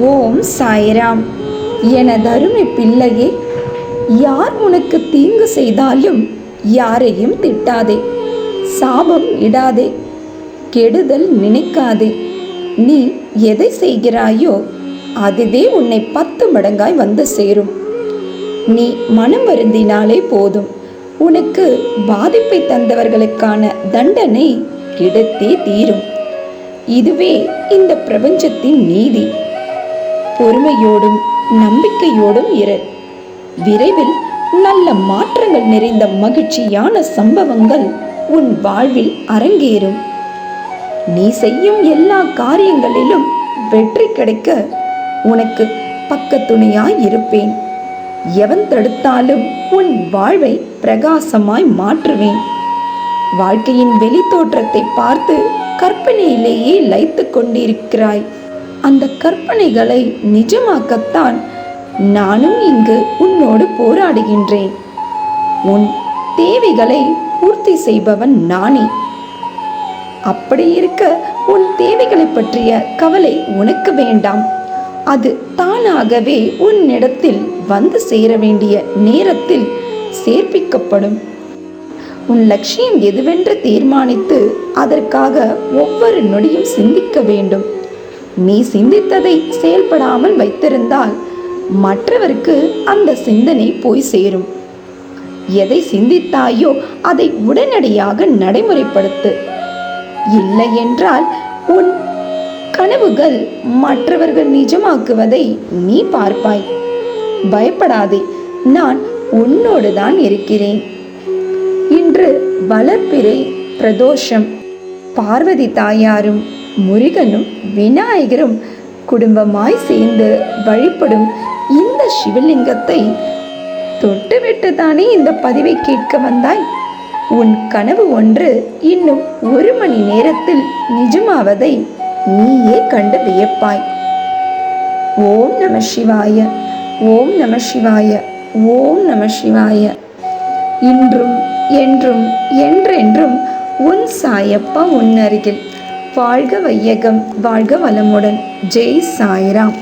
ஓம் சாய்ராம். எனதருமை பிள்ளையே, யார் உனக்கு தீங்கு செய்தாலும் யாரையும் திட்டாதே, சாபம் இடாதே, கெடுதல் நினைக்காதே. நீ எதை செய்கிறாயோ அதுவே உன்னை 10 மடங்காய் வந்து சேரும். நீ மனம் வருந்தினாலே போதும், உனக்கு பாதிப்பை தந்தவர்களுக்கான தண்டனை கிடைத்தே தீரும். இதுவே இந்த பிரபஞ்சத்தின் நீதி. பொறுமையோடும் நம்பிக்கையோடும் இரு. விரைவில் நல்ல மாற்றங்கள் நிறைந்த மகிழ்ச்சியான சம்பவங்கள் உன் வாழ்வில் அரங்கேறும். நீ செய்யும் எல்லா காரியங்களிலும் வெற்றி கிடைக்க உனக்கு பக்கத்துணையாய் இருப்பேன். எவன் தடுத்தாலும் உன் வாழ்வை பிரகாசமாய் மாற்றுவேன். வாழ்க்கையின் வெளி தோற்றத்தை பார்த்து கற்பனையிலேயே லயித்து கொண்டிருக்கிறாய். அந்த கற்பனைகளை நிஜமாக்கத்தான் நானும் இங்கு உன்னோடு போராடுகின்றேன். உன் தேவைகளை பூர்த்தி செய்பவன் நானே. அப்படி இருக்க உன் தேவைகளை பற்றிய கவலை உனக்கு வேண்டாம். அது தானாகவே உன்னிடத்தில் வந்து சேர வேண்டிய நேரத்தில் சேர்ப்பிக்கப்படும். உன் லட்சியம் எதுவென்று தீர்மானித்து அதற்காக ஒவ்வொரு நொடியும் சிந்திக்க வேண்டும். நீ சிந்தித்ததை செயல்படாமல் வைத்திருந்தால் மற்றவருக்கு அந்த சிந்தனை போய் சேரும். எதை சிந்தித்தாயோ அதை உடனடியாக நடைமுறைப்படுத்து. இல்லை என்றால் உன் கனவுகள் மற்றவர்கள் நிஜமாக்குவதை நீ பார்ப்பாய். பயப்படாதே, நான் உன்னோடு தான் இருக்கிறேன். இன்று வளர்பிறை பிரதோஷம். பார்வதி தாயாரும் முருகனும் விநாயகரும் குடும்பமாய் சேர்ந்து வழிபடும் இந்த சிவலிங்கத்தை தொட்டுவிட்டு தானே இந்த பதிவை கேட்க வந்தாய். உன் கனவு ஒன்று இன்னும் 1 மணி நேரத்தில் நிஜமாவதை நீயே கண்டு வியப்பாய். ஓம் நம சிவாய, ஓம் நம சிவாய, ஓம் நம சிவாய. இன்றும் என்றும் என்றென்றும் உன் சாயப்பா உன் அருகில். வாழ்க வையகம், வாழ்க வளமுடன். ஜெய் சாய்ராம்.